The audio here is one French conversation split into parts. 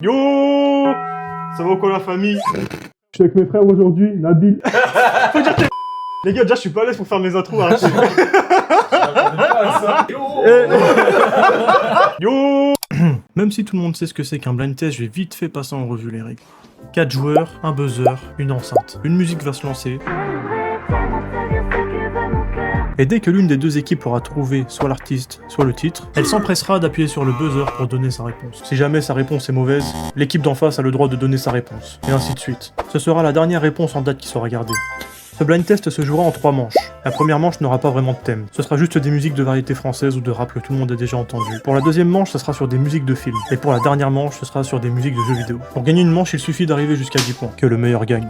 Yo, ça va ou quoi la famille? Je suis avec mes frères aujourd'hui, Nabil. Faut dire que... Les gars, déjà je suis pas à l'aise pour faire mes intros, arrêtez. Yo. Même si tout le monde sait ce que c'est qu'un blind test, je vais vite fait passer en revue les règles. 4 joueurs, un buzzer, une enceinte. Une musique va se lancer. Et dès que l'une des deux équipes aura trouvé soit l'artiste, soit le titre, elle s'empressera d'appuyer sur le buzzer pour donner sa réponse. Si jamais sa réponse est mauvaise, l'équipe d'en face a le droit de donner sa réponse. Et ainsi de suite. Ce sera la dernière réponse en date qui sera gardée. Ce blind test se jouera en 3 manches. La première manche n'aura pas vraiment de thème. Ce sera juste des musiques de variété française ou de rap que tout le monde a déjà entendu. Pour la deuxième manche, ce sera sur des musiques de films. Et pour la dernière manche, ce sera sur des musiques de jeux vidéo. Pour gagner une manche, il suffit d'arriver jusqu'à 10 points. Que le meilleur gagne.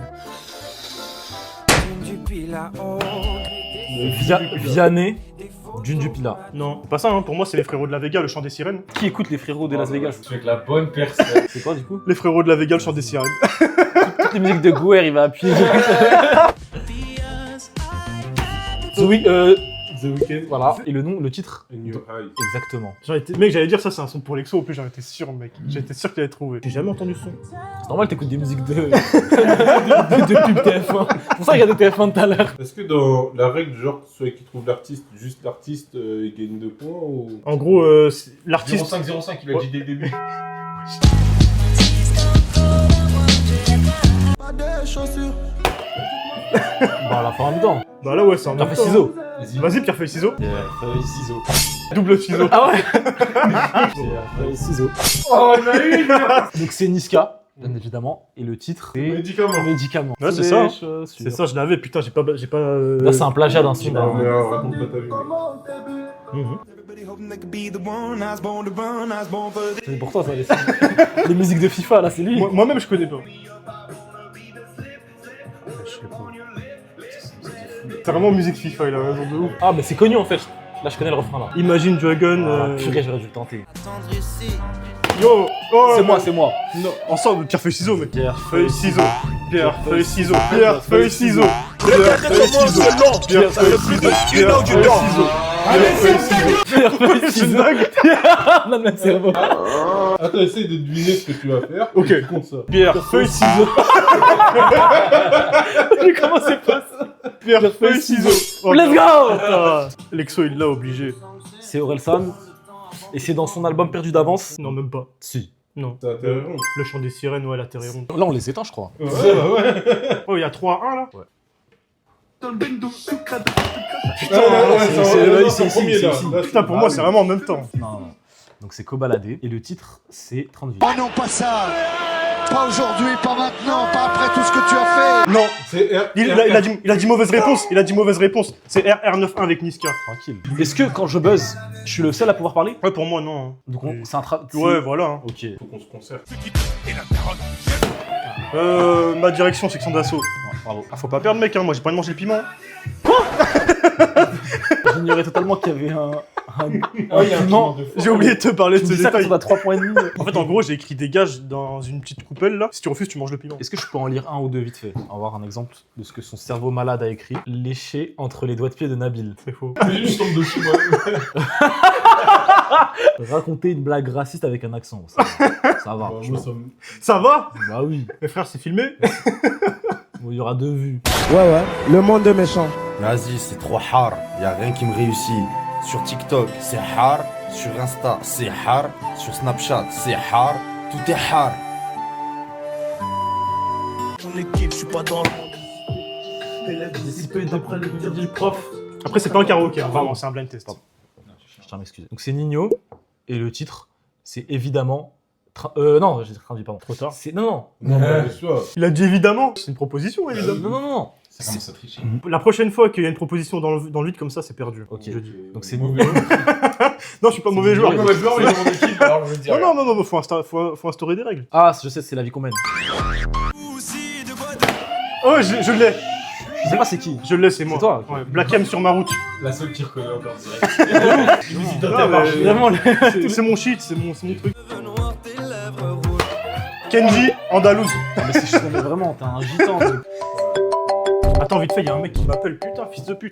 Vianney, Djundjupila. Non, c'est pas ça, hein. Pour moi c'est les frérots de la Vega, le chant des sirènes. Qui écoute les frérots de Las Vegas? Je suis avec la bonne personne. C'est quoi du coup? Les frérots de la Vega, le chant des sirènes. Toutes les musiques de Gouer, il va appuyer. The Weeknd, voilà. Et le nom, le titre? New High. Exactement. Mec, j'allais dire ça, c'est un son pour Lexo, en plus j'en étais sûr, mec. J'étais sûr qu'il allait trouver. J'ai jamais entendu ce son. C'est normal, t'écoutes des musiques de de pub TF1. C'est pour ça qu'il y a des TF1 tout à l'heure. Est-ce que dans la règle, genre, celui qui trouve l'artiste, juste l'artiste, il gagne 2 points ou... En gros, l'artiste. 0505, il a dit dès le début. Bah, à la fin en même temps. Bah là, ouais, c'est en T'as même fait temps. ciseaux. Vas-y, pierre, feuille, ciseaux. Feuille, ciseaux. Double ciseaux. Ah ouais. Feuille, ciseaux. Oh, on a eu. Donc c'est Niska, bien évidemment. Et le titre, c'est Médicament. Médicament. Ouais, c'est ça. C'est C'est ça, je l'avais, putain, j'ai pas. Là, c'est un plagiat d'un son. Non, mais raconte pas ta vie, mec. C'est pour toi, ça, les musiques de FIFA, là, c'est lui. Moi-même, je connais pas. C'est vraiment musique FIFA, il a raison de ouf. Ah, mais c'est connu en fait. Là, je connais le refrain là. Imagine Dragon. Ah, purée, j'aurais dû le tenter. Yo, oh, C'est moi. Non, ensemble, pierre, feuille, ciseaux, mec. Pierre, Feuille, ciseaux. Pierre, feuille, ciseaux. Pierre, feuille, ciseaux. Pierre, feuille, ciseaux. Pierre, feuille, ciseaux. Pierre, feuille, ciseaux. Pierre, feuille, C'est ciseaux. dingue. Non, mais c'est bon. Attends, essaye de deviner ce que tu vas faire. Ok. Et tu comptes ça. Pierre, feuille, ciseaux. Comment c'est pas ça? Pierre, feuille, ciseaux. Oh, Let's go. putain. Lexo, il l'a obligé. C'est Orelsan. Et c'est dans son album Perdu d'avance. Non, même pas. Si. Non. Ça t'intéresse. Le chant des sirènes, ouais, la terre est ronde. Là, on les éteint, je crois. Ouais, bah ouais. Oh, il y a 3-1 là. C'est premier là. Putain, pour moi, c'est vraiment en même temps. Non. Donc c'est Cobaladé. Et le titre, c'est 30 vies. Oh non, pas ça. Pas aujourd'hui, pas maintenant, pas après tout ce que tu as fait. Non. C'est Il a dit mauvaise réponse. Il a dit mauvaise réponse. C'est RR91 avec Niska. Tranquille. Est-ce que quand je buzz, je suis le seul à pouvoir parler? Ouais, pour moi, non. Donc c'est un Ouais, voilà. hein. Ok. Faut qu'on se concerte. Ma direction, section d'assaut. Ouais, bravo. Ah, faut pas perdre, mec, hein. Moi, j'ai pas envie de manger le piment. J'ignorais totalement qu'il y avait un Oh, il y a un piment. piment de fou. J'ai oublié de te parler de Tu ce dis ça quand détail. on a 3 points et demi. En fait, en gros, j'ai écrit des gages dans une petite coupelle là. Si tu refuses, tu manges le piment. Est-ce que je peux en lire un ou deux vite fait? On va voir un exemple de ce que son cerveau malade a écrit. Léché entre les doigts de pied de Nabil. C'est faux. Je tombe dessus, moi. Raconter une blague raciste avec un accent. Ça va. Bah, moi, ça me... Ça va? Bah oui. Mes frères, c'est filmé. Bon, il y aura 2 vues. Ouais, le monde est méchant. Vas-y, c'est trop hard, y'a rien qui me réussit. Sur TikTok, c'est hard. Sur Insta, c'est hard. Sur Snapchat, c'est hard. Tout est hard. Dissiper d'après les mesures du prof. Après, c'est pas un karaoké, hein. Vraiment, c'est un blind test. Je tiens à m'excuser. Donc c'est Nino. Et le titre, c'est évidemment... non, j'ai traduit, pardon. Trop tard. C'est... Non. Non, mais bien sûr. Il a dit évidemment. C'est une proposition, évidemment. Non. Ça commence à tricher. La prochaine fois qu'il y a une proposition dans le vide comme ça, c'est perdu. Ok. Je dis. Donc c'est mauvais. Nino. Non, je suis pas mauvais joueur. Mauvais joueur, il est dans mon équipe, alors je veux dire. Non, faut instaurer des règles. Ah, je sais, c'est La vie qu'on mène. Oh, je l'ai. Je sais pas c'est qui. Je l'ai, c'est moi. C'est toi, ok. Ouais, Black M sur ma route. La seule qui reconnaît encore direct. Musique Non, d'intermarché. mais- Vraiment, C'est mon shit, c'est mon truc. Kenji, Andalouse. mais c'est chiant, mais vraiment, t'es un gitan. Attends, vite fait, il y a un mec qui m'appelle. Putain, fils de pute.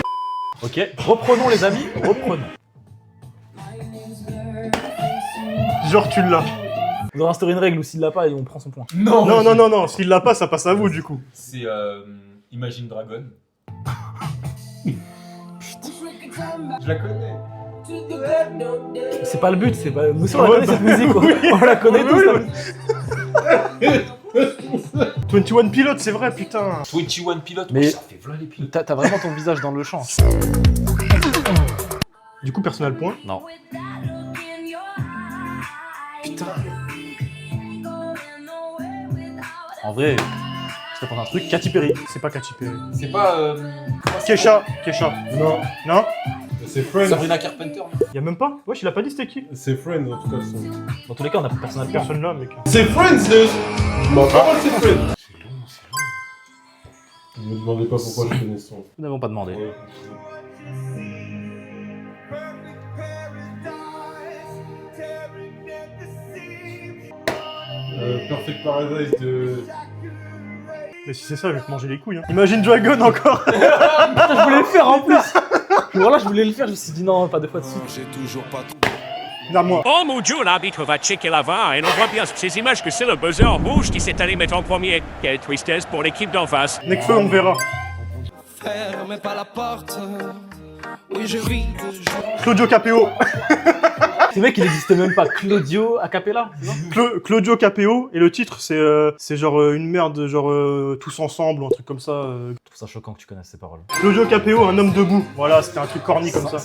Ok, reprenons les amis, reprenons. Genre, tu l'as. Vous aurez instauré une règle où s'il l'a pas, et on prend son point. Non, s'il l'a pas, ça passe à vous du coup. C'est Imagine Dragon. Je la connais. C'est pas le but, c'est pas. Nous aussi, on la connaît cette musique, quoi. On la connaît tous. Oui. 21 Pilots, c'est vrai, putain. 21 Pilot, Mais- ça fait plein les pilotes. T'as vraiment ton visage dans le champ. Du coup, personne n'a le point. Non. Putain. En vrai, je t'apprends un truc. Katy Perry. C'est pas Katy Perry. C'est pas. Kesha. Non, Non. c'est Friends. Sabrina Carpenter. Y'a même pas. Wesh, il a pas dit c'était qui. C'est Friends en tout cas. Ça. Dans tous les cas, on a personne à le faire. Personne là, mec. C'est Friends, Bon, pas mal, c'est Friends. Ne me demandez pas pourquoi je connais son. Nous n'avons pas demandé. Perfect Paradise de. Mais si c'est ça, je vais te manger les couilles. Hein. Imagine Dragon encore. Je voulais le faire en plus. Voilà, je voulais le faire. Je me suis dit non, pas deux fois de suite. Non, moi. Oh mon Dieu, l'arbitre va checker l'avant et on voit bien sur ces images que c'est le buzzer rouge qui s'est allé mettre en premier. Quelle tristesse pour l'équipe d'en face. Nekfeu, on verra. Fermez pas la porte. Oui, je vis de joie. Claudio Capéo. C'est vrai qu'il n'existe même pas. Claudio a cappella. Claudio Capéo. Et le titre, c'est genre une merde, genre tous ensemble ou un truc comme ça. Je trouve ça choquant que tu connaisses ces paroles. Claudio Capéo, un homme debout. Voilà, c'était un truc corny comme ça.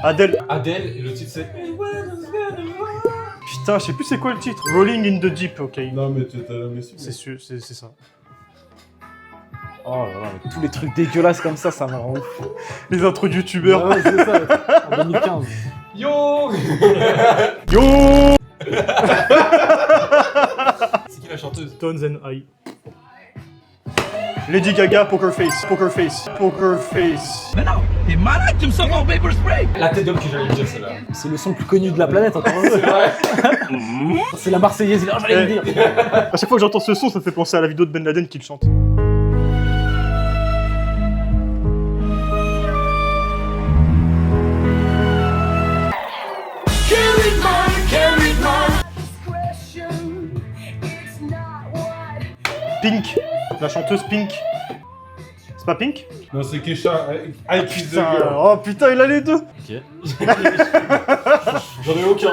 Adèle. Adèle, et le titre c'est. Putain, je sais plus c'est quoi le titre. Rolling in the Deep, ok. Non, mais t'as jamais su. C'est sûr, c'est ça. Oh là là, mais tous les trucs dégueulasses comme ça me rend ouf. Les intros de youtubeurs. Ah ouais, c'est ça, en 2015. Yo. Yo. C'est qui la chanteuse? Stones and I. Lady Gaga, Poker Face. Poker Face. Poker Face. La tête d'homme que j'allais dire, celle-là. C'est le son le plus connu de la planète, encore un C'est vrai. C'est la Marseillaise, il a j'allais le dire. À chaque fois que j'entends ce son, ça me fait penser à la vidéo de Ben Laden qui le chante. Pink. La chanteuse Pink. C'est pas Pink? Non, c'est Kesha. I Kiss the Putain, Girl. oh putain, il a les deux. Ok. J'en ai aucun.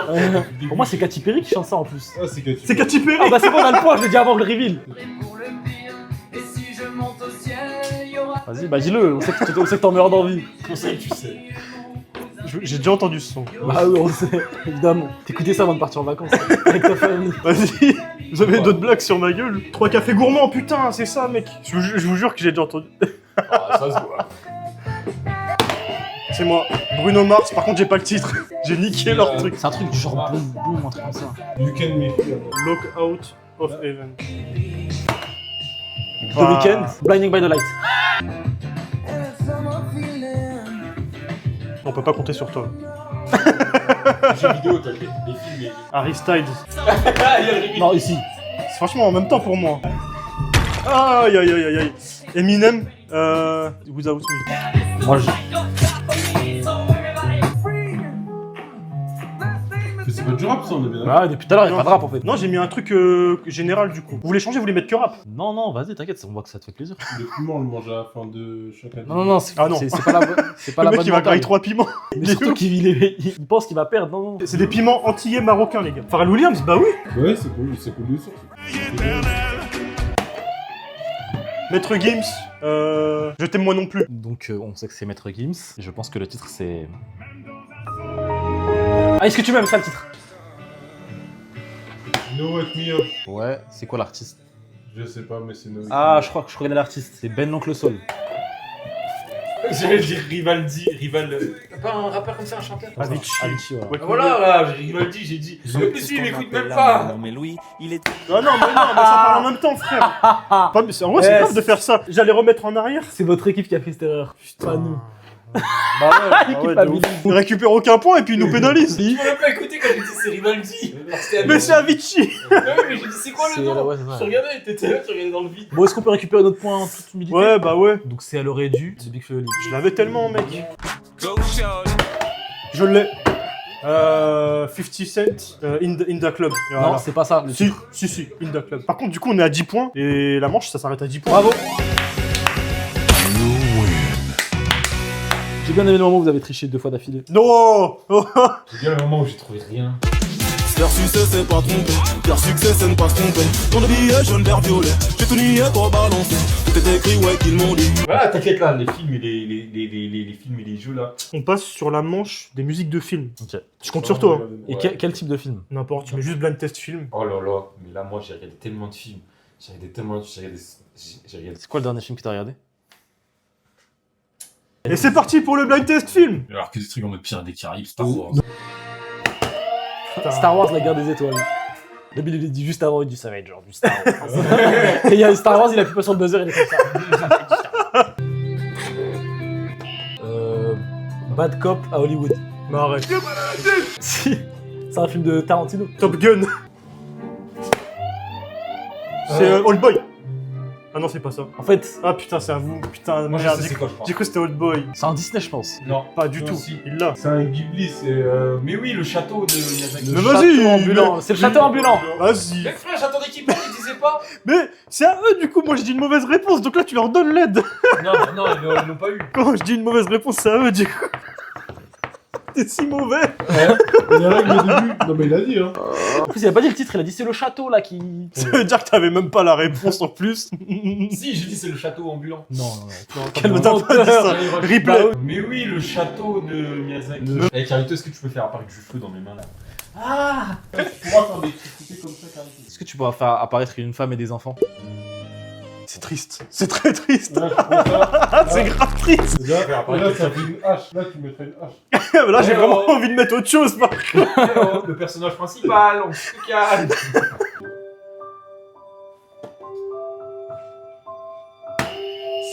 Pour moi, c'est Katy Perry qui chante ça en plus. Ah, c'est Katy. C'est Katy Perry. Ah bah c'est bon, on a le point, je l'ai dit avant le reveal. Vas-y, bah dis-le, on sait que t'en meurs d'envie. On sait que tu sais. J'ai déjà entendu ce son. Bah oui, on sait, évidemment. T'écoutais ça avant de partir en vacances, avec ta famille. Vas-y. Vous avez d'autres blagues sur ma gueule? 3 cafés gourmands, putain, c'est ça, mec. Je vous jure que j'ai déjà entendu. Ah, ça se voit. C'est moi. Bruno Mars, par contre, j'ai pas le titre. J'ai niqué leur truc. C'est un truc du genre boum boum, un truc comme ça. You Can Me Feel. Lock Out of Heaven. The Weeknd, Blinding by the Light. On peut pas compter sur toi. Jeux vidéo, t'as les films et. Harry Styles. Non, ici. C'est franchement en même temps pour moi. Aïe aïe aïe aïe aïe. Eminem, Without Me. Moi, je... Mais c'est pas du rap, ça, on est bien. Ouais, depuis tout à l'heure, il n'y a pas de rap en fait. Non, j'ai mis un truc général du coup. Vous voulez changer, vous voulez mettre que rap? Non, non, vas-y, t'inquiète, on voit que ça te fait plaisir. Le piment, on le mange à la fin de chaque année. Non, non, non, c'est Ah non. c'est pas la bonne. C'est pas Le la mec bonne il va mentale. grailler 3 piments. Mais surtout qu'il pense qu'il va perdre. Non, non. C'est des piments antillais marocains, les gars. Pharrell Williams, bah oui. Ouais, c'est cool de source. Maître Gims, je t'aime moi non plus. Donc, on sait que c'est Maître Gims. Et je pense que le titre c'est. Ah, est-ce que tu m'aimes ça le titre? No Wake Me Up. Ouais, c'est quoi l'artiste? Je sais pas, mais c'est No Wake Ah, Me je crois que je connais l'artiste. C'est Ben l'Oncle Soul. J'allais dire Rivaldi, Rival. T'as pas un rappeur comme ça, un chanteur? Avicii. Avicii, ouais. Ouais, Ah, voilà, là, j'ai Rivaldi, j'ai dit. Le plus lui, il m'écoute même pas. Non, non, mais ça parle en même temps, frère. Pas- mais en vrai, c'est Ouais, grave de faire ça. J'allais remettre en arrière. C'est votre équipe qui a fait cette erreur. Pas nous. Bah ouais, Équipe de Amélie. ouf. Il récupère aucun point et puis il nous pénalise. Tu m'as même pas écouté quand j'ai dit c'est Rivaldi. Mais c'est Avicii. Ouais, mais j'ai dit c'est quoi C'est- le nom? ouais, c'est ça. Je regardais, t'étais là, tu regardais dans le vide. Bon, est-ce qu'on peut récupérer notre point en toute humilité? Ouais, bah ouais. Donc c'est Elle aurait dû, c'est Big Flo et Oli. Je l'avais tellement, mec. Je l'ai. 50 Cent, in the Club. Non, Voilà. c'est pas ça. Le Si, titre. si, in the Club. Par contre, du coup, on est à 10 points, et la manche, ça s'arrête à 10 points. Bravo. J'ai bien aimé le moment où vous avez triché 2 fois d'affilée. Non. Oh. J'ai bien le moment où j'ai trouvé rien. Faire succès c'est pas tromper, faire succès c'est ne pas se tromper. Ton billet jaune vert violet, j'ai tout nié pour balancer. Tout est écrit ouais qu'ils m'ont dit. Voilà, t'inquiète là, les films et les films et les jeux là. On passe sur la manche des musiques de films. Ok. Je compte sur toi. Hein. Et Ouais. quel type de film? N'importe, tu mets juste blind test film. Oh là là, mais là moi j'ai regardé tellement de films. J'ai regardé. C'est quoi le dernier film que t'as regardé? Et c'est parti pour le blind test film. Alors que des trucs en mode Pirates des Caraïbes, Star Wars. Star Wars, la guerre des étoiles. Le Bill, il dit juste avant, il dit ça va être genre du Star Wars. Et il y a Star Wars, il appuie pas sur le buzzer, il est comme ça. Bad Cop à Hollywood. Mais arrête. Si, c'est un film de Tarantino. Top Gun. C'est Old Boy. Ah non, c'est pas ça. En fait, Ah putain, c'est à vous. Putain, Moi je merde. sais c'est quoi je crois. Du coup, c'était Old Boy. c'est un Disney, je pense. Non, Pas du Non, tout. si. Il l'a. C'est un Ghibli, c'est. Mais oui, le château de Miyazaki. Mais vas-y, Château ambulant. C'est le château ambulant. Vas-y. Mais frère, château d'équipement, il disait pas. Mais c'est à eux, du coup. Moi, je dis une mauvaise réponse. Donc là, tu leur donnes l'aide. Non, ils l'ont pas eu. Quand je dis une mauvaise réponse, c'est à eux, du coup. T'es si mauvais. Il y a là au début. Non, mais il a dit, hein. En plus, il a pas dit le titre, il a dit c'est le château là qui. Ça veut dire que t'avais même pas la réponse en plus. Si, j'ai dit c'est le château ambulant. Non, non, Calme, t'as pas dit ça. Replay. Mais oui, le château de Miyazaki. Eh, Carito, est-ce que tu peux faire apparaître du feu dans mes mains là? Tu pourras faire des critiques comme ça, Carito. Est-ce que tu pourras faire apparaître une femme et des enfants? C'est triste. C'est très triste. Là, je prends ça. Ah, c'est grave triste. Là, Faire apparaître là, ça fait une hache. Là, tu mettrais une hache. Là, j'ai Ouais, vraiment ouais. envie de mettre autre chose. Par... Le personnage principal, on se calme.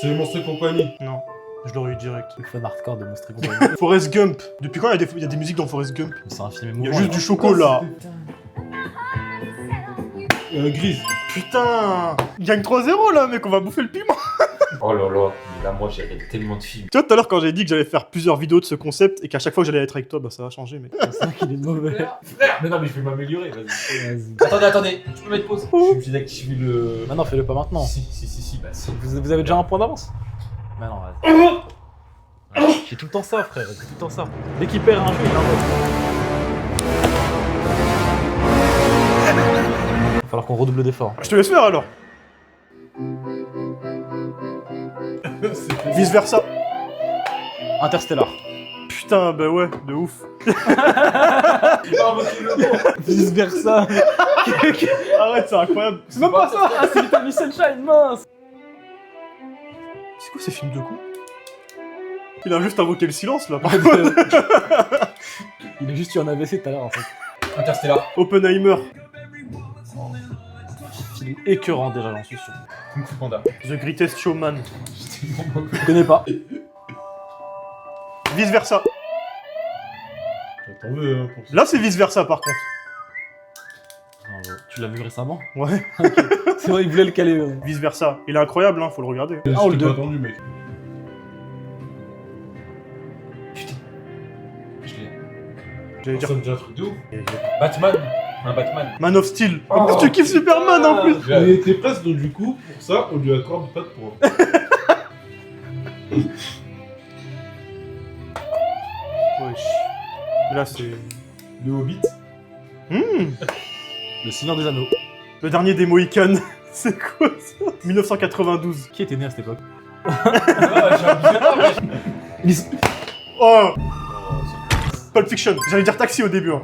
C'est Monstre et compagnie. Non, je l'aurais eu direct. Le fan hardcore de Monstre et compagnie. Forrest Gump. Depuis quand il y a des musiques dans Forrest Gump? C'est un film Il y a émouvant. juste du chocolat. Grise. Putain, il gagne 3-0 là, mec, on va bouffer le piment. Oh là là, mais là moi j'ai regardé tellement de films. Tu vois, tout à l'heure, quand j'ai dit que j'allais faire plusieurs vidéos de ce concept et qu'à chaque fois que j'allais être avec toi, bah ça va changer, mais. C'est vrai qu'il est mauvais. Frère, mais non mais je vais m'améliorer, vas-y. Vas-y. Attendez, tu peux mettre pause. Je suis obligé d'activer le... Maintenant, fais-le pas maintenant. Si, bah si. Vous avez déjà un point d'avance? Mais non, vas-y. J'ai tout le temps ça, frère. J'ai tout le temps ça. Dès qu'il perd un jeu, il l'invoque. Il va falloir qu'on redouble d'efforts. Je te laisse faire alors. Vice versa. Interstellar. Putain, bah ouais, de ouf. Vice versa. Arrête, c'est incroyable. C'est même pas ça. Ah, c'est Little Miss Sunshine, mince. C'est quoi ces films de coups? Il a juste invoqué le silence là. Par contre. Il a juste eu un AVC tout à l'heure, en fait. Interstellar. Oppenheimer. Film écœurant déjà, j'en suis sûr. Kung Fu Panda. The Greatest Showman. Je connais pas. Vice versa. T'en veux, hein, pour ça. Là, c'est vice versa par contre. Tu l'as vu récemment? Ouais. C'est vrai, il voulait le caler. Vice versa. Il est incroyable, hein, faut le regarder. Je Ah, le t'ai deux. pas entendu, mec. Je l'ai. J'allais dire. Ça me dit un truc de ouf. Batman. Un Batman. Man of Steel. Oh. Tu kiffes Superman en plus. Il était presque, donc du coup, pour ça, on lui accorde pas de points. Wesh. Là, c'est. Le Hobbit. Le Seigneur des Anneaux. Le dernier des Mohicans. C'est quoi ça? 1992. Qui était né à cette époque? Oh! Pulp Fiction. J'allais dire Taxi au début. Hein.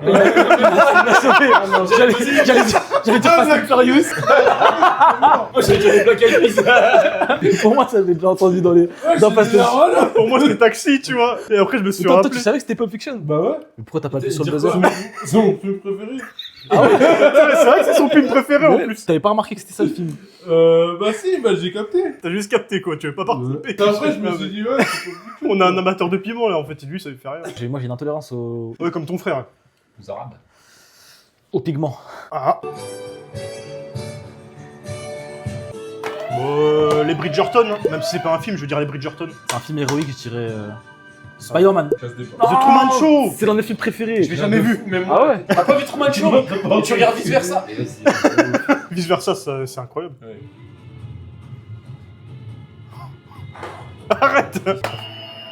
J'allais dire Fast and Furious. Moi j'ai déjà des Black Eyed Peas. Pour moi, ça avait déjà entendu dans les. Dans Fast and Furious. Pour moi, c'était Taxi, tu vois. Et après, je me suis Toi, rappelé. tu savais que c'était Pulp Fiction? Bah ouais. Mais pourquoi t'as pas appuyé sur le Dire buzzer? quoi C'est mon film préféré. Ah ouais? C'est vrai que c'est son film préféré en plus. T'avais pas remarqué que c'était ça le film? Bah si, bah j'ai capté. T'as juste capté quoi, tu veux pas participer. Après, je me suis dit, ouais, c'est pas beaucoup. On a un amateur de piment là en fait, et lui ça lui fait rien. Moi, j'ai une intolérance aux Ouais, comme ton frère. Les Arabes. pigments. Ah. Bon, les Bridgerton, hein. Même si c'est pas un film, je veux dire les Bridgerton. C'est un film héroïque, je dirais. Spider-Man. Chasse des The Truman Show. C'est l'un de mes films préférés. Je l'ai jamais vu. Ah ouais. T'as pas vu Truman Show? Tu regardes vice versa? Vice versa, c'est incroyable. Ouais. Arrête.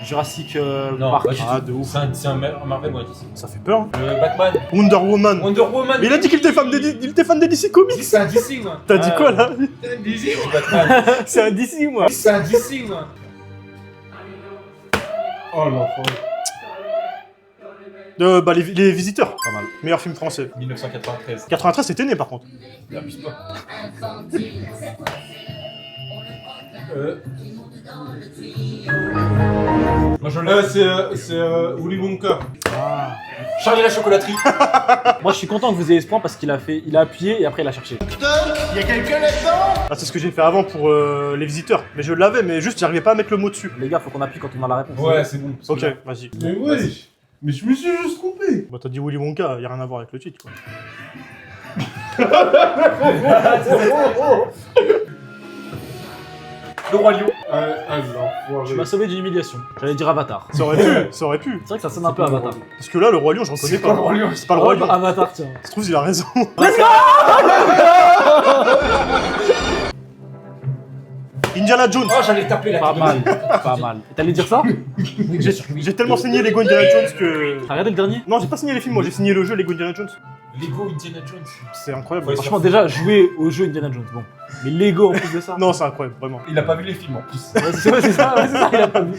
Jurassic Non, Park. pas du Ah, tout. de ouf. C'est un Marvel ou un DC? Ça fait peur. Hein. Batman. Wonder Woman. Wonder Woman. Mais il a dit qu'il était fan des DC Comics. C'est un DC, moi. T'as dit quoi là? C'est un DC ou Batman? C'est un DC moi. C'est un DC, moi. Oh l'enfant. Bah les Visiteurs. Pas mal. Meilleur film français. 1993. 93 c'était né par contre. N'abuse pas. Moi je l'ai. C'est Willy Wonka. Charlie la chocolaterie. Moi je suis content que vous ayez ce point parce qu'il a appuyé et après il a cherché. Ah, c'est ce que j'ai fait avant pour les Visiteurs. Mais je l'avais, mais juste j'arrivais pas à mettre le mot dessus. Les gars, faut qu'on appuie quand on a la réponse. Ouais, c'est bon. Ok, vas-y. Mais wesh. Mais je me suis juste trompé. Bah t'as dit Willy Wonka, y a rien à voir avec le titre quoi. Le Roi Lion. l'enfoiré. Tu m'as sauvé d'une humiliation. J'allais dire Avatar. Ça aurait pu, ça aurait pu. C'est vrai que ça sonne un peu Avatar. Parce que là, le Roi Lion, je reconnais pas. pas le Roi Lion. C'est pas le Roi Lion. Avatar, tiens. Ça se trouve, il a raison. Indiana Jones. Oh, j'allais taper la Pas tête. mal, pas mal. T'allais dire ça? J'ai tellement saigné Lego Indiana Jones que... T'as regardé le dernier? Non, j'ai pas signé les films, moi j'ai signé le jeu Lego Indiana Jones. Lego Indiana Jones. C'est incroyable. Ouais, Franchement, déjà, jouer au jeu Indiana Jones, bon. Mais Lego en plus de ça. Non, c'est incroyable, vraiment. Il a pas vu les films en plus. Ouais, c'est ça, il a pas vu.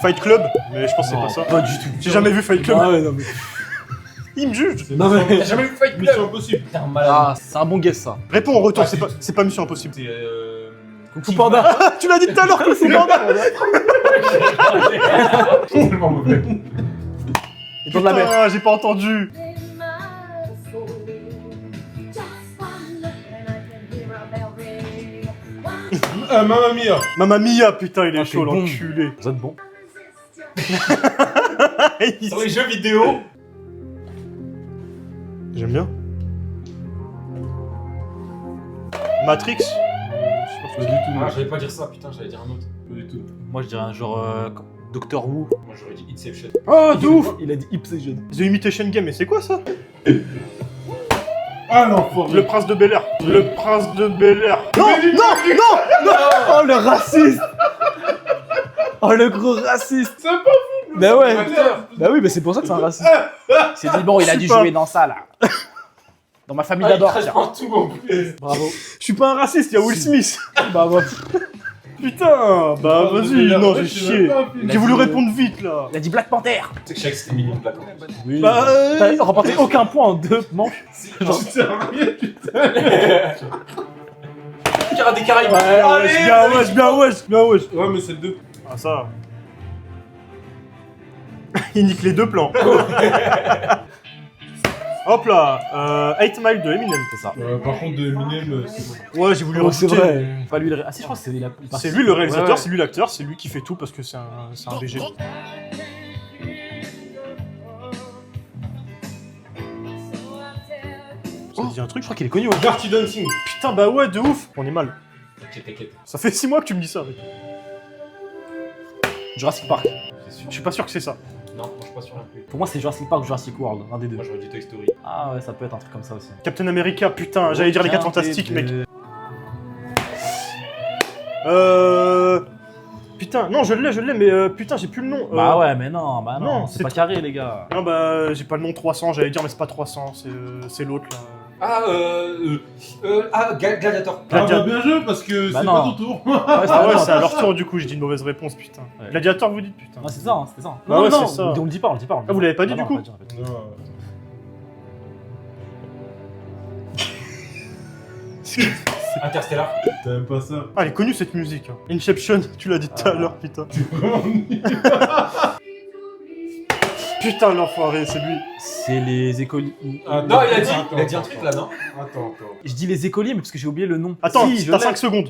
Fight Club, mais je pense que c'est Non, pas ça. Pas du tout. J'ai jamais vu Fight Club. Ah ouais, non mais. Il me juge. Non mais. T'as jamais vu Fight Club? Mission Impossible. T'es un malade. Ah, c'est un bon guess ça. Réponds en retour, Ah, c'est pas Mission Impossible. C'est Kung Fu Panda. Ah, tu l'as dit tout à l'heure, Kung Fu Panda. Tellement mauvais. Et dans la mer. Putain, j'ai pas entendu. Mamma Mia. Mamma Mia, putain, il est Ah, chaud, c'est bon. l'enculé. Vous êtes bon. Sur les jeux vidéo. J'aime bien. Matrix. Pas du tout. Ah, j'allais pas dire ça, putain, j'allais dire un autre. Pas du tout. Moi je dirais un genre Doctor Who. Moi j'aurais dit Inception. Oh, de ouf. Il a dit Inception. The Imitation Game, mais c'est quoi ça? Ah l'enfoiré. Le prince de Bel-Air. Le prince de Bel-Air. Non, non, non. Oh le raciste. Oh le gros raciste. C'est pas fou. Bah ouais. Acteur. Bah oui, mais c'est pour ça que c'est un raciste. C'est dit bon, il a Je dû suis pas- jouer dans ça là. Dans ma famille Ah, il d'abord. crache tiens. partout en plus. Bravo. Je suis pas un raciste, y'a Will Smith. Bah ouais. Putain, bah vas-y, non, j'ai chié. J'ai voulu dit- répondre vite là. Il a dit Black Panther. Tu sais que je savais que c'était mignon Black Panther. Oui. Bah, T'as remporté aucun point en 2 manches. J'en sais rien, putain. Pirates des Caraïbes. wesh, bien wesh. Ouais, mais c'est le 2. Ah ça. Il nique les deux plans. Hop là, 8 Mile de Eminem. C'est ça. Par contre, de Eminem, c'est bon. Ouais, j'ai voulu Oh, c'est rajouter. vrai. Pas lui le. Ah si, je crois que c'est il a- il C'est lui le réalisateur, Ouais, ouais. c'est lui l'acteur, c'est lui qui fait tout parce que c'est un BG. Ça te dit un truc? Je crois qu'il est connu. Ouais. Dirty Dancing. Putain, bah ouais, de ouf. On est mal. T'inquiète. Ça fait 6 mois que tu me dis ça, mec. Jurassic Park. Je suis pas sûr que c'est ça. Non, moi je suis pas sûr non plus. Pour moi, c'est Jurassic Park ou Jurassic World, un des deux. Moi j'aurais dit Toy Story. Ah ouais, ça peut être un truc comme ça aussi. Captain America, putain, j'allais dire les 4 fantastiques, mec. Putain, non, je l'ai, mais putain, j'ai plus le nom. Bah ouais, mais non, non, c'est c'est pas trop- carré, les gars. Non, bah, j'ai pas le nom 300, j'allais dire, mais c'est pas 300, c'est l'autre là. Gladiator. Ah bah bien joué parce que Bah c'est non. pas ton tour. Ouais, Ah ouais, non, c'est à leur tour du coup, j'ai dit une mauvaise réponse, putain. Ouais. Gladiator, vous dites, putain. Non, c'est ça, hein, c'était ça. Bah non, ouais, non, c'est ça. on le dit pas, on le dit pas. Ah, vous l'avez pas dit, du non, coup on l'a pas dit. Non. Interstellar. T'aimes pas ça. Ah, elle est connue cette musique. Hein. Inception, tu l'as dit tout à l'heure, putain. Putain, l'enfoiré, c'est lui. C'est les écoliers. Non, il a dit un truc là, non? Attends. Je dis les écoliers, mais parce que j'ai oublié le nom. Attends, Si, je t'as l'ai. 5 secondes.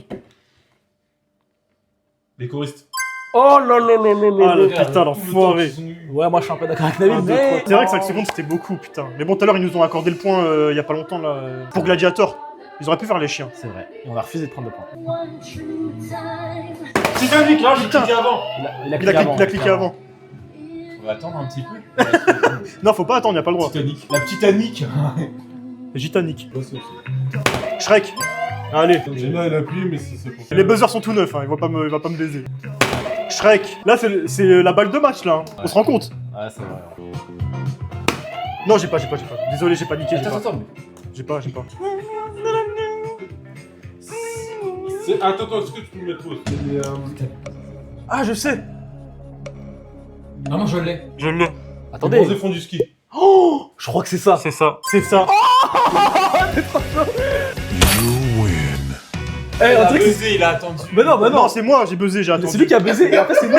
Les choristes. Oh là là là là Ah, là le là. putain, l'enfoiré. Ouais, moi je suis un peu d'accord avec Nabil, mais. C'est vrai que 5 secondes c'était beaucoup, putain. Mais bon, tout à l'heure ils nous ont accordé le point il y a pas longtemps là. Pour Gladiator. Ils auraient pu faire les chiens. C'est vrai. Et on a refusé de prendre le point. Titanic, là, j'ai cliqué avant. Il a cliqué avant. On va attendre un petit peu. Non, faut pas attendre, y a pas le droit. Titanic. La petite Annick. Gitanic. Shrek. Allez. Jenna, elle a appuyé, mais c'est pour ça. Les buzzers sont tout neufs, hein. Il va pas me baiser. Shrek. Là, c'est la balle de match, là. Hein. Ouais. On se rend compte. Ouais, c'est vrai. Non, j'ai pas. Désolé, j'ai paniqué. Attends. J'ai pas. Attends, est-ce que tu peux me mettre au Ah, je sais. Non, je l'ai. Je l'ai. Attendez. Les bronzés font du ski. Oh, je crois que c'est ça. C'est ça. C'est ça. Eh, on dirait que c'est... buzzé, il a attendu. Mais non, Non, c'est moi, j'ai buzzé, j'ai attendu. C'est lui qui a buzzé et après c'est nous.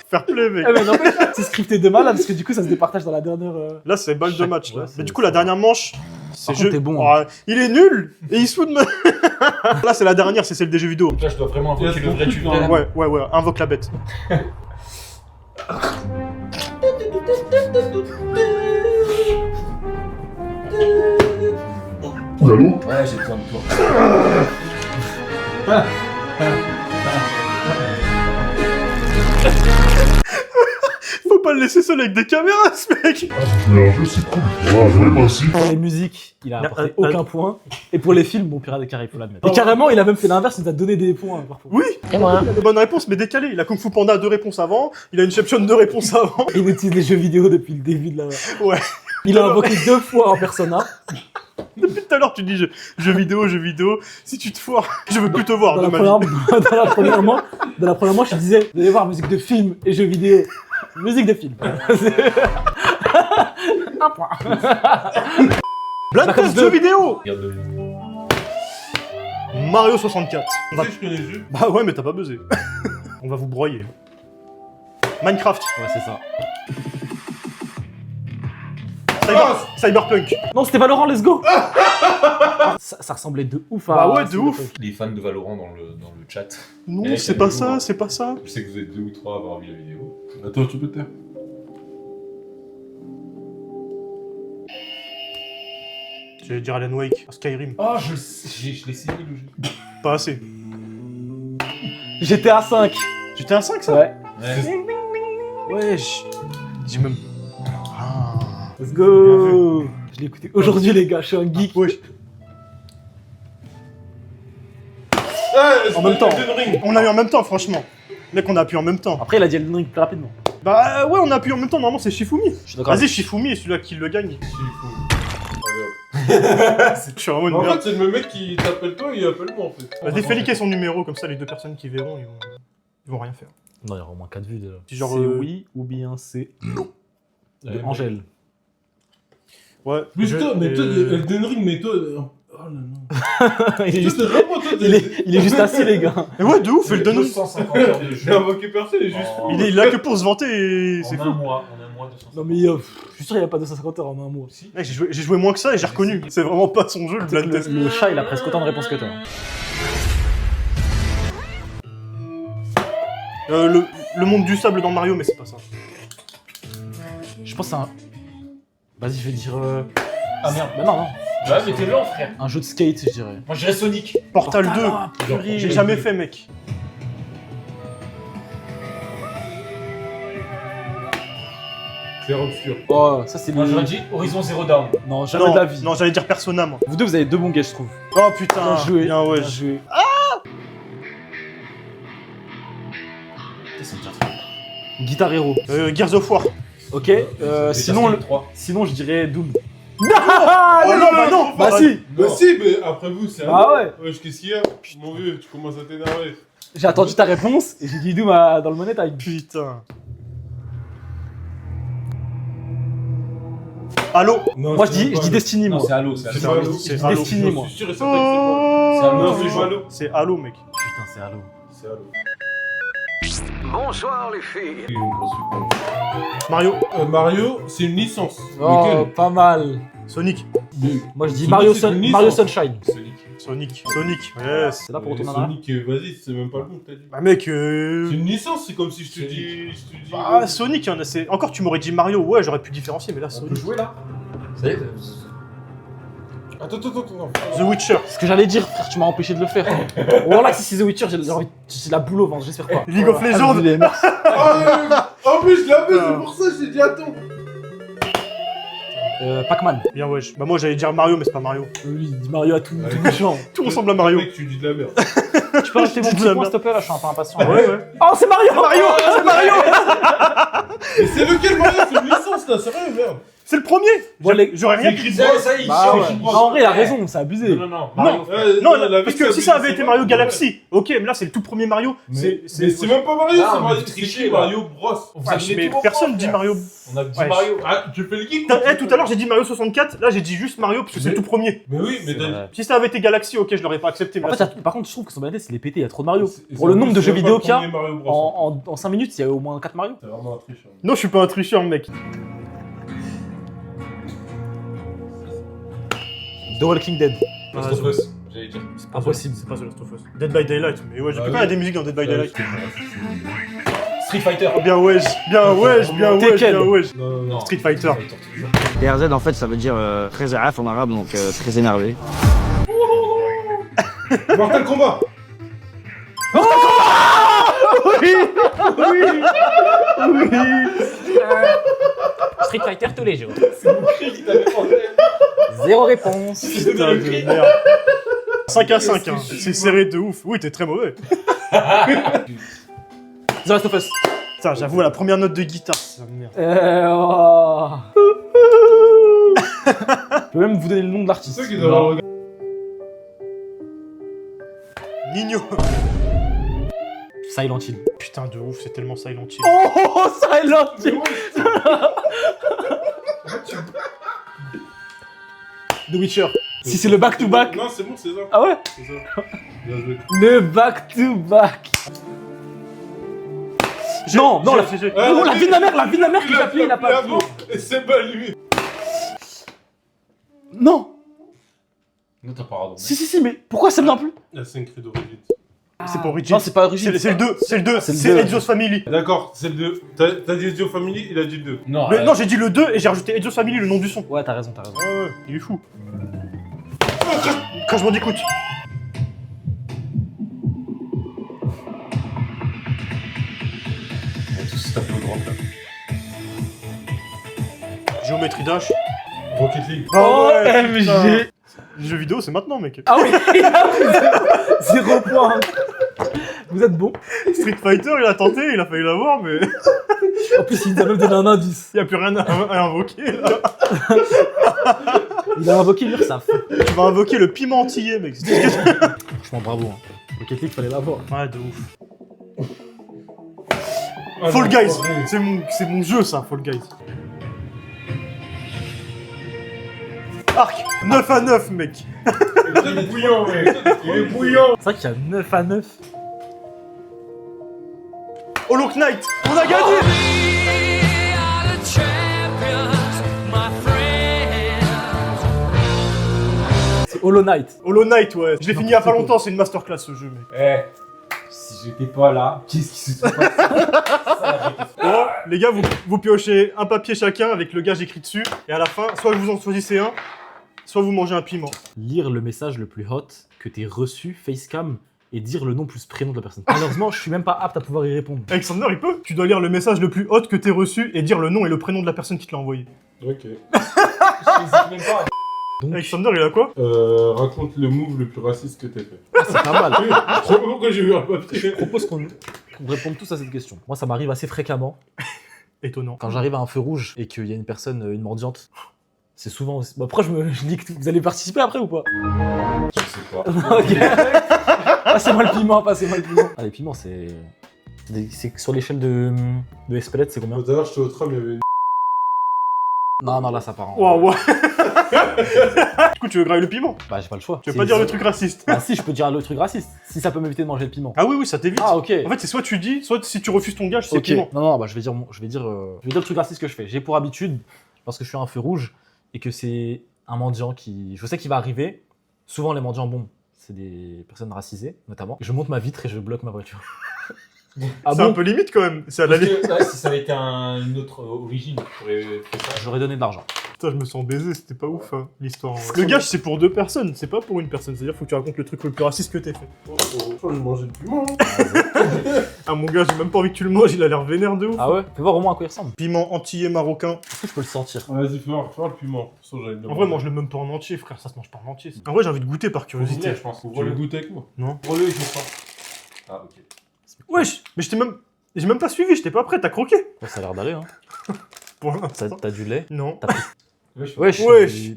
Fair play, mec. Eh mais non, c'est scripté de malade parce que du coup ça se départage dans la dernière. Là, c'est balle de match. Là. Ouais, Mais du coup, la dernière manche, c'est contre, t'es bon, Oh, il est nul et il soude. Là, c'est la dernière, c'est celle des jeux vidéo. Donc là, je dois vraiment invoquer le vrai tunnel. Ouais, invoque la bête. Ouais, j'ai besoin de toi. Faut pas le laisser seul avec des caméras, ce mec. Pour les musiques, il a apporté aucun point. Et pour les films, bon, Pirates des Caraïbes, faut l'admettre. Et carrément, il a même fait l'inverse, il nous a donné des points parfois. Oui. Et moi. Bonne réponse, mais décalée. Il a Kung Fu Panda 2 réponses avant. Il a Inception 2 réponses avant. Il utilise les jeux vidéo depuis le début de la. Ouais. Il a invoqué 2 fois en Persona. Depuis tout à l'heure, tu dis jeux vidéo. Si tu te foires, je veux plus te voir Dans de la ma vie. première manche, je disais, vous allez voir musique de film et jeux vidéo. Musique de film. Un point. Black Test jeux vidéo. Regarde le. Mario 64. Tu sais que je connais le jeu. Bah ouais, mais t'as pas buzzé. On va vous broyer. Minecraft. Ouais, c'est ça. Cyberpunk. Non, c'était Valorant, let's go. ça ressemblait de ouf à. Bah ouais, de ouf. Les fans de Valorant dans le chat. Non, Et c'est pas ça, c'est pas ça. Je sais que vous êtes 2 ou 3 à avoir vu la vidéo. Attends, tu peux te taire. J'allais dire Alan Wake, Skyrim. Oh, je l'ai essayé le jeu. Pas assez. GTA 5. J'étais à 5 ça. Ouais. Wesh. J'ai même. Let's go. Je l'ai écouté aujourd'hui, les gars, je suis un geek. Wesh. Ah, En même temps. On a eu en même temps, franchement. Mec, on a appuyé en même temps. Après, il a dit Elden Ring plus rapidement. Bah ouais, on a appuyé en même temps. Normalement, c'est Shifumi. Je suis d'accord. Vas-y, Shifumi est celui-là qui le gagne. Allez, hop. Je suis vraiment une En merde. fait, c'est le même mec qui t'appelle toi, il appelle moi en fait. Vas-y, fais liker son numéro, comme ça les deux personnes qui verront, ils vont rien faire. Non, il y aura au moins 4 vues déjà. Si genre, c'est oui ou bien c'est non. Angèle. Ouais. Mais toi, Elden Ring, mais toi. Oh là là. il, est juste... Vraiment, toi, il est juste assis, les gars. Mais ouais, de ouf, le donne. 250 heures de J'ai jeu. invoqué personne, il est juste. Il est là que pour se vanter et c'est En fou. un mois, 250. Non, mais je suis sûr qu'il n'y a pas 250 heures en un mois. Si. Mec, j'ai joué moins que ça et j'ai reconnu. C'est vraiment pas son jeu, le blind test. Le chat, il a presque autant de réponses que toi. Le monde du sable dans Mario, mais c'est pas ça. Je pense que c'est un. Vas-y, je vais dire. Ah merde. Bah non, non. Ouais, mais t'es lent, frère. Un jeu de skate, je dirais. Moi, je dirais Sonic. Portal 2. Ah, purée. J'ai jamais fait, mec. C'est obscur. Oh, ça c'est Moi, le. j'aurais dit Horizon Zero Dawn. Non, jamais de la vie. Non, j'allais dire Persona, moi. Vous deux, vous avez 2 bons gages, je trouve. Oh putain. Bien joué. Bien, ouais. Bien joué. Ça me tire. Guitar Hero. Gears of War. Ok. Sinon, le... 3. sinon, je dirais Doom. Oh non, bah non. Bah si. Bah si, mais après vous, c'est Ah ouais. Wesh, qu'est-ce qu'il y a? Mon vieux, tu commences à t'énerver. J'ai attendu ta réponse et j'ai dit Doom dans le money time. Putain. Halo. Non, Moi, c'est je dis même pas Destiny, Non, moi. c'est Halo, c'est Halo. C'est pas Halo. C'est Je Halo. Destiny, moi. suis sûr et certain que c'est pas Halo. C'est Halo, Non, c'est pas Halo. C'est Halo, mec. Putain, c'est Halo. C'est Halo. Bonsoir les filles. Je me suis Mario. pas- Mario, c'est une licence. Oh, Lequel? pas mal. Sonic. Moi, je dis Sonic, Mario, c'est une licence. Mario Sunshine. Sonic. Sonic. Yes. C'est là pour retourner en arrière. Sonic, vas-y, c'est même pas le bon que t'as dit. Bah mec, C'est une licence, c'est comme si je te dis. Ah, Sonic, il y en a, c'est... Encore, tu m'aurais dit Mario, ouais, j'aurais pu différencier, mais là, On peut Sonic. jouer là. Ça y est. Attends. The Witcher. Ce que j'allais dire, frère, tu m'as empêché de le faire. Voilà, si c'est The Witcher, j'ai la boule au ventre, j'espère pas. League of Legends. Alhamdoulilah, merci. Oh, mais je l'avais, c'est pour ça que j'ai dit attends. Pac-Man. Bien wesh. Bah moi j'allais dire Mario mais c'est pas Mario. Lui, il dit Mario à tout méchant. Tout ressemble à Mario. Mec, tu dis de la merde. Tu peux rajouter mon Dis de petit la point, merde. s'il te plaît, là, je suis un peu impatient. Ouais. Oh, c'est Mario! C'est Mario! Mais c'est lequel Mario? C'est une licence là, sérieux, merde. C'est le premier. Bon, J'aurais rien C'est pu écrit dire. Bros. Ça y est, Bah, ouais. Chine Bros. En vrai, il a raison, c'est abusé. Non. Non, parce que si ça avait été Mario Galaxy, ok, mais là c'est le tout premier Mario. Mais c'est même pas Mario, Ah, c'est on Mario. a C'est triché, écrit là. Mario Bros. Ouais, mais personne dit Mario. On a dit Ouais. Mario. Ah, tu fais le geek? Tout à l'heure j'ai dit Mario 64, là j'ai dit juste Mario parce que c'est le tout premier. Mais oui, mais t'as Si ça avait été Galaxy, ok, je l'aurais pas accepté. Mais En là, fait, par contre, je trouve que son BNS, il est pété, il y a trop de Mario. c'est- Pour le nombre de c'est jeux même vidéo pas qu'il y a, le premier Mario Bros. en 5 minutes, il y a au moins 4 Mario. C'est vraiment un tricheur. non, je suis pas un tricheur, mec. The Walking Dead. Last of Us, j'allais dire. C'est pas possible. C'est pas The Last of Us. Dead by Daylight. Mais ouais, j'ai Ah pu oui. pas, il y a des musiques dans Dead by Daylight. Street Fighter. Bien wesh, bien Tekken. wesh. Non. Street Fighter. toujours. TRZ en fait ça veut dire très araf en arabe donc très énervé. Mortal Kombat. Street Fighter tous les jours. C'est mon cri qui t'avait pensé. Zéro réponse. Putain de merde. 5 à 5, hein. C'est serré de ouf. Oui, t'es très mauvais. The Last of Us. Putain, j'avoue, la première note de guitare, c'est merde. Je peux même vous donner le nom de l'artiste. C'est ceux qui doivent regarder. Nino. Silent Hill. Putain de ouf, c'est tellement Silent Hill. Oh, Silent Hill. The Witcher. Si c'est le back-to-back. Non, c'est bon, c'est ça. Ah ouais? C'est ça. Bien joué. Le back-to-back. Non, j'ai- Oh, la vie de la mère qui l'a appelé, il a pas. bon. Et c'est pas lui. Non. Non, t'as pas raison. Si, mais pourquoi ça me vient plus? La 5 cris d'origine. C'est pas Origins. Non, c'est pas Origins. C'est le 2, c'est le 2, C'est le c'est deux. Ezio's Family. D'accord, c'est le 2. T'as dit Ezio Family, il a dit le 2. Non, Mais non, j'ai dit le 2 et j'ai rajouté Ezio's Family, le nom du son. Ouais, t'as raison. Ouais, il est fou. Crash Bandicoot. On va tous se taper au drop là. Géométrie Dash. Rocket League. Ah ouais, OMG. putain. Les jeux vidéo, c'est maintenant, mec. Ah oui. 0 point. Vous êtes bon. Street Fighter, il a tenté, il a failli l'avoir, mais En plus, il nous a même donné un indice. il y a plus rien à invoquer, là. Il a invoqué l'URSAF. Tu vas invoquer le piment antillais, mec. Franchement, bravo. Rocket League, fallait l'avoir. Ouais, de ouf. Fall Guys. C'est mon jeu, ça, Fall Guys. Arc 9 à 9, mec. Il est bouillant, mec. Il est bouillant. C'est vrai qu'il y a 9 à 9. Hollow Knight. On a gagné. C'est Hollow Knight. Hollow Knight, ouais. Je l'ai fini il y a pas longtemps, c'est une masterclass, ce jeu, mec. Eh, si j'étais pas là, qu'est-ce qui se passe? Bon, les gars, vous piochez un papier chacun avec le gage écrit dessus. Et à la fin, soit vous en choisissez un, soit vous mangez un piment. Lire le message le plus hot que t'aies reçu, facecam, et dire le nom plus prénom de la personne. Malheureusement, je suis même pas apte à pouvoir y répondre. Alexander, il peut. Tu dois lire le message le plus hot que t'aies reçu et dire le nom et le prénom de la personne qui te l'a envoyé. Ok. J'hésite même pas. Donc, Alexander, il a quoi? Raconte le move le plus raciste que t'as fait. c'est pas mal. Pourquoi j'ai eu un Je papier? propose qu'on réponde tous à cette question. Moi, ça m'arrive assez fréquemment. Étonnant. Quand j'arrive à un feu rouge et qu'il y a une personne, une mendiante, c'est souvent aussi... Bon, après, je dis que vous allez participer après ou pas? Je sais pas. Ok. Passez-moi le piment, passez-moi le piment. Ah, les piments, c'est... C'est sur l'échelle de Espelette, c'est combien? Tout à l'heure, j'étais au tram, il y avait une. Non, là, ça part en... Waouh, waouh. Du coup, tu veux grailler le piment? Bah, j'ai pas le choix. Tu veux pas dire le truc raciste? Ah si, je peux dire le truc raciste. Si ça peut m'éviter de manger le piment. Ah oui, oui, ça t'évite. Ah, ok. En fait, c'est soit tu dis, soit si tu refuses ton gage, c'est Ok. piment. Non, bah je vais dire le truc raciste que je fais. J'ai pour habitude, lorsque je suis à un feu rouge et que c'est un mendiant qui, je sais qu'il va arriver. Souvent les mendiants, bon, c'est des personnes racisées notamment. Je monte ma vitre et je bloque ma voiture. Ah C'est un bon? peu limite quand même. C'est à la Parce limite. que, ouais, si ça avait été une autre origine, tu aurais fait ça. J'aurais donné de l'argent. Putain, je me sens baisé, c'était pas ouf, hein, l'histoire. Le gage, c'est pour 2 personnes, c'est pas pour une personne. C'est-à-dire, faut que tu racontes le truc le plus raciste que t'aies fait. Je crois que je mangeais le piment. Ah, mon gars, j'ai même pas envie que tu le manges, il a l'air vénère de ouf. Ah ouais? Fais voir au moins à quoi il ressemble. Piment antillais marocain. Est-ce que je peux le sentir? Vas-y, fais voir le piment. En vrai, mange-le même pas en entier, frère, ça se mange pas en entier. En vrai, j'ai envie de goûter par curiosité. Je pense. Tu veux le goûter avec moi? Non. Ouvre-le, je crois. Ah, ok. Wesh, mais j'ai même pas suivi, j'étais pas prêt, t'as croqué. Ouais, ça a l'air d'aller, hein. Pour l'instant. T'as du lait? Non. Wesh. Wesh. Wesh.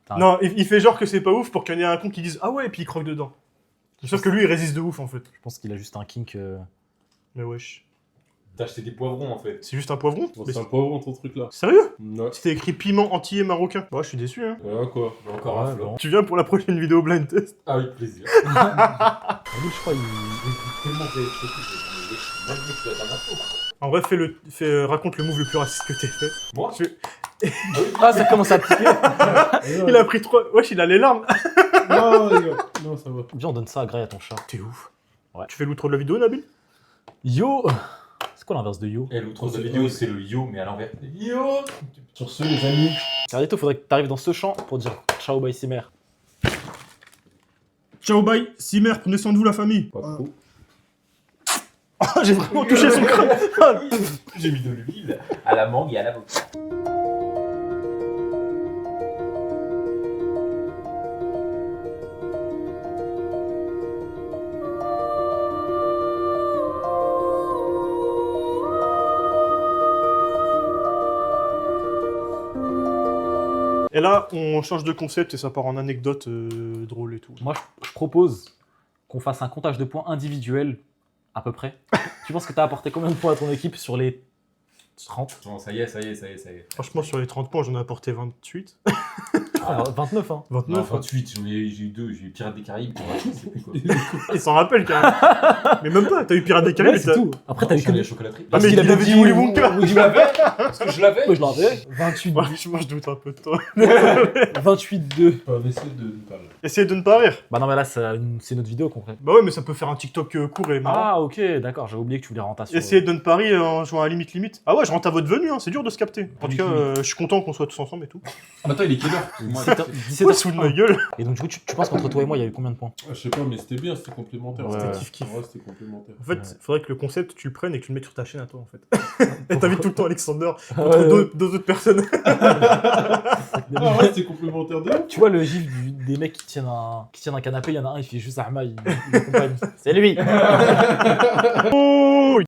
Ah. Non, il fait genre que c'est pas ouf pour qu'il y en ait un con qui dise ah ouais, et puis il croque dedans. Sauf que lui, il résiste de ouf en fait. Je pense qu'il a juste un kink. Mais wesh. T'as acheté des poivrons en fait. C'est juste un poivron? Bon, Mais c'est un poivron ton truc là. Sérieux? Ouais. C'était écrit piment antillais marocain. Ouais, je suis déçu, hein. Voilà quoi. Encore un flan. Tu viens pour la prochaine vidéo blind test? Avec plaisir. Lui, je crois, Tellement j'ai choqué, même que tu dois être un info. En vrai, raconte le move le plus raciste que t'aies fait. Moi Ah, ça commence à piquer. Il a pris 3. Wesh, il a les larmes. Non, les gars. Non, ça va. Viens, on donne ça à Graille à ton chat. T'es ouf. Ouais. Tu fais l'outro de la vidéo, Nabil? Yo! C'est quoi l'inverse de yo? Et l'autre de vidéo, c'est le yo, mais à l'envers. Yo. Sur ce, les amis. Cardito, faudrait que t'arrives dans ce champ pour dire ciao, bye, Simer. Ciao, bye. Simer, prenez soin de vous, la famille. Pas trop. Ah, j'ai vraiment touché son crâne. J'ai mis de l'huile à la mangue et à l'avocat. Et là, on change de concept et ça part en anecdote drôle et tout. Moi, je propose qu'on fasse un comptage de points individuel, à peu près. Tu penses que t'as apporté combien de points à ton équipe sur les 30? Bon, ça y est. Franchement, sur les 30 points, j'en ai apporté 28. Ah, 29, hein. 29. Non, 28, j'ai eu 2, j'ai eu Pirates des Caraïbes. Il s'en rappelle quand même. Mais même pas, t'as eu Pirates des Caraïbes. Ouais, c'est tout. Après, t'as eu que les des chocolateries. Ah, mais il avait dit Willy Wonka. Oui, je l'avais. Parce que je l'avais. Ouais, je l'avais. 28, Moi, je doute un peu de toi. 28-2. On essaie de ne pas rire. Essayez de ne pas rire. Bah non, mais là, c'est notre vidéo qu'on fait. Bah ouais, mais ça peut faire un TikTok court et marrant. Ah, ok, d'accord, j'avais oublié que tu voulais rentrer sur... Essayez de ne pas rire en jouant à limite limite. Ah ouais, je rentre à votre venue, hein, c'est dur de se capter. En tout cas, je suis content qu'on soit tous ensemble et tout. Ah, mais attends, il est quelle heure? 17h sous de ma gueule. Et donc, du coup, tu penses qu'entre toi et moi, il y a eu combien de points? Je sais pas, mais c'était bien, c'était complémentaire. Ouais. C'était kiff-kiff. Ouais, c'était complémentaire. En fait, faudrait que le concept, tu le prennes et que tu le mettes sur ta chaîne à toi, en fait. Et t'invites tout le temps Alexander contre deux autres personnes. Ah ouais, c'était complémentaire de ouf. Tu vois le gif des mecs qui tiennent un canapé, il y en a un, il fait juste Ahma, il accompagne. C'est lui. Oh